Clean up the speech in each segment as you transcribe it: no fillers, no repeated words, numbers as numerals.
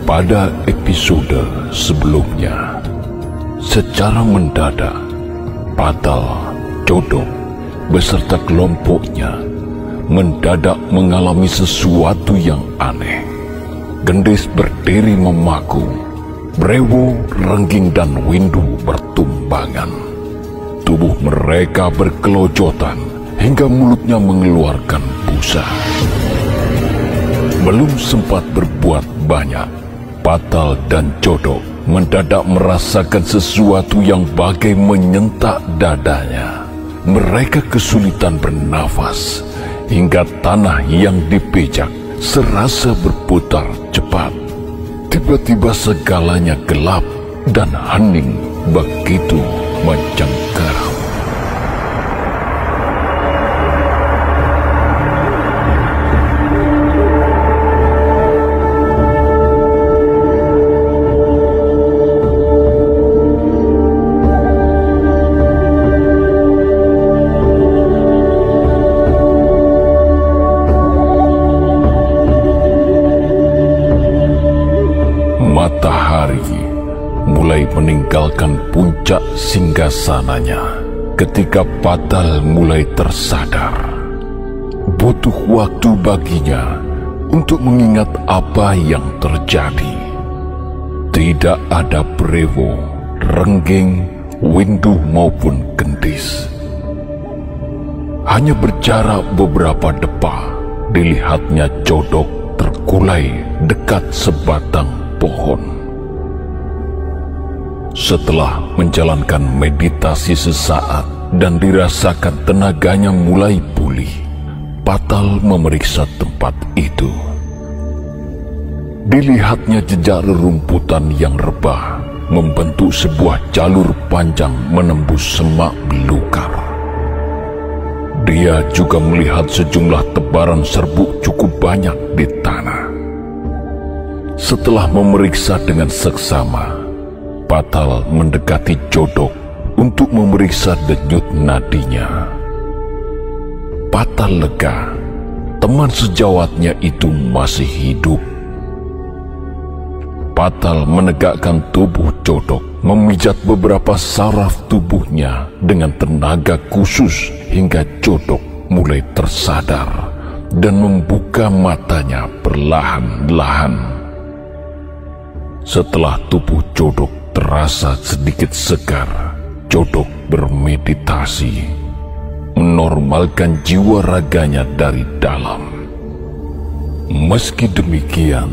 Pada episode sebelumnya, secara mendadak, Patal, Codok, beserta kelompoknya mendadak mengalami sesuatu yang aneh. Gendis berdiri memaku, Brewo, Rengging, dan Windu bertumbangan. Tubuh mereka berkelojotan hingga mulutnya mengeluarkan busa. Belum sempat berbuat banyak, Patal dan Codok mendadak merasakan sesuatu yang bagai menyentak dadanya. Mereka kesulitan bernafas, hingga tanah yang dipijak serasa berputar cepat. Tiba-tiba segalanya gelap dan hening begitu mencengkeram. Matahari mulai meninggalkan puncak singgasananya ketika Patal mulai tersadar. Butuh waktu baginya untuk mengingat apa yang terjadi. Tidak ada Brewo, Rengging, Windu maupun Gendis. Hanya berjarak beberapa depa, dilihatnya Codok terkulai dekat sebatang pohon. Setelah menjalankan meditasi sesaat dan dirasakan tenaganya mulai pulih, Patal memeriksa tempat itu. Dilihatnya jejak rerumputan yang rebah membentuk sebuah jalur panjang menembus semak belukar. Dia juga melihat sejumlah tebaran serbuk cukup banyak di tanah. Setelah memeriksa dengan seksama, Patal mendekati Codok untuk memeriksa denyut nadinya. Patal lega, teman sejawatnya itu masih hidup. Patal menegakkan tubuh Codok, memijat beberapa saraf tubuhnya dengan tenaga khusus hingga Codok mulai tersadar dan membuka matanya perlahan-lahan. Setelah tubuh Codok terasa sedikit segar, Codok bermeditasi, menormalkan jiwa raganya dari dalam. Meski demikian,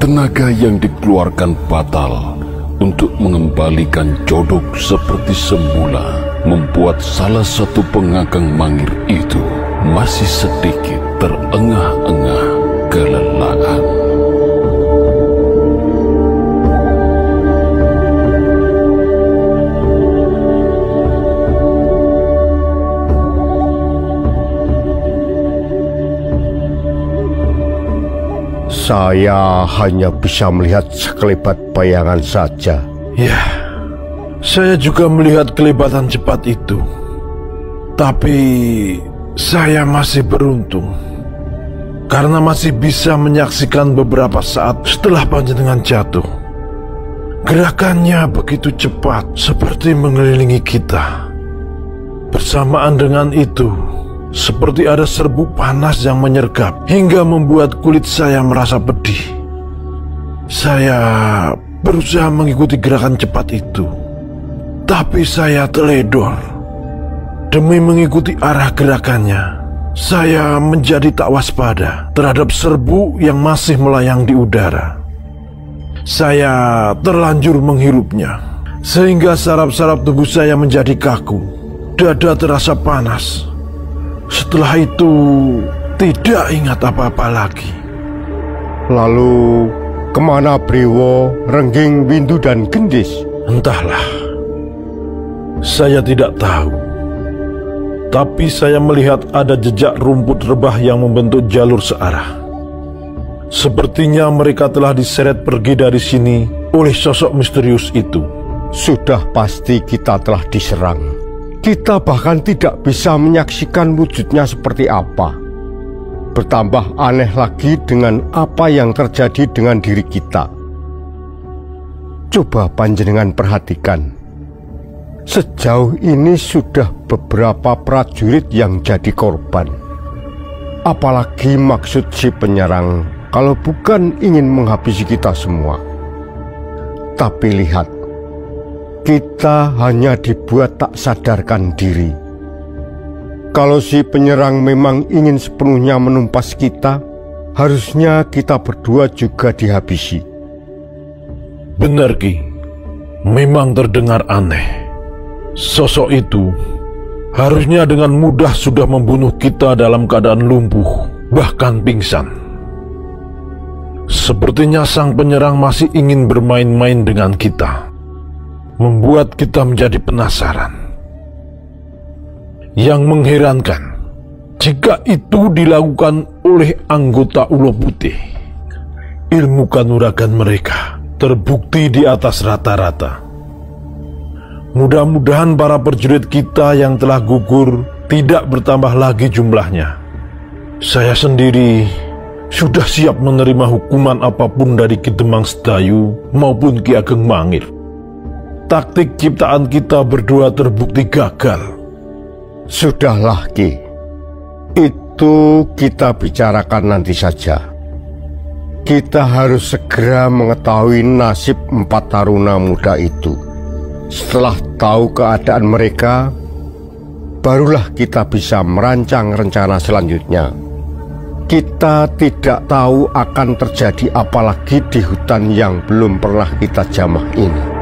tenaga yang dikeluarkan Patal untuk mengembalikan Codok seperti semula membuat salah satu pengageng mangir itu masih sedikit terengah-engah kelelahan. Saya hanya bisa melihat sekelebat bayangan saja. Ya, saya juga melihat kelibatan cepat itu. Tapi saya masih beruntung karena masih bisa menyaksikan beberapa saat setelah panjenengan jatuh. Gerakannya begitu cepat seperti mengelilingi kita. Bersamaan dengan itu, seperti ada serbuk panas yang menyergap hingga membuat kulit saya merasa pedih. Saya berusaha mengikuti gerakan cepat itu, tapi saya teledor. Demi mengikuti arah gerakannya, saya menjadi tak waspada terhadap serbuk yang masih melayang di udara. Saya terlanjur menghirupnya, sehingga saraf-saraf tubuh saya menjadi kaku. Dada terasa panas. Setelah itu, tidak ingat apa-apa lagi. Lalu, kemana Brewo, Rengging, Windu, dan Gendis? Entahlah. Saya tidak tahu. Tapi saya melihat ada jejak rumput rebah yang membentuk jalur searah. Sepertinya mereka telah diseret pergi dari sini oleh sosok misterius itu. Sudah pasti kita telah diserang. Kita bahkan tidak bisa menyaksikan wujudnya seperti apa. Bertambah aneh lagi dengan apa yang terjadi dengan diri kita. Coba panjenengan perhatikan. Sejauh ini sudah beberapa prajurit yang jadi korban. Apalagi maksud si penyerang kalau bukan ingin menghabisi kita semua. Tapi lihat, kita hanya dibuat tak sadarkan diri. Kalau si penyerang memang ingin sepenuhnya menumpas kita, harusnya kita berdua juga dihabisi. Benar, Ki. Memang terdengar aneh. Sosok itu harusnya dengan mudah sudah membunuh kita dalam keadaan lumpuh, bahkan pingsan. Sepertinya sang penyerang masih ingin bermain-main dengan kita, membuat kita menjadi penasaran. Yang mengherankan, jika itu dilakukan oleh anggota Ulo Putih, ilmu kanuragan mereka terbukti di atas rata-rata. Mudah-mudahan para prajurit kita yang telah gugur tidak bertambah lagi jumlahnya. Saya sendiri sudah siap menerima hukuman apapun dari Ki Demang Sedayu maupun Ki Ageng Mangir. Taktik ciptaan kita berdua terbukti gagal. Sudahlah, Ki. Itu kita bicarakan nanti saja. Kita harus segera mengetahui nasib 4 taruna muda itu. Setelah tahu keadaan mereka, barulah kita bisa merancang rencana selanjutnya. Kita tidak tahu akan terjadi apa lagi di hutan yang belum pernah kita jamah ini.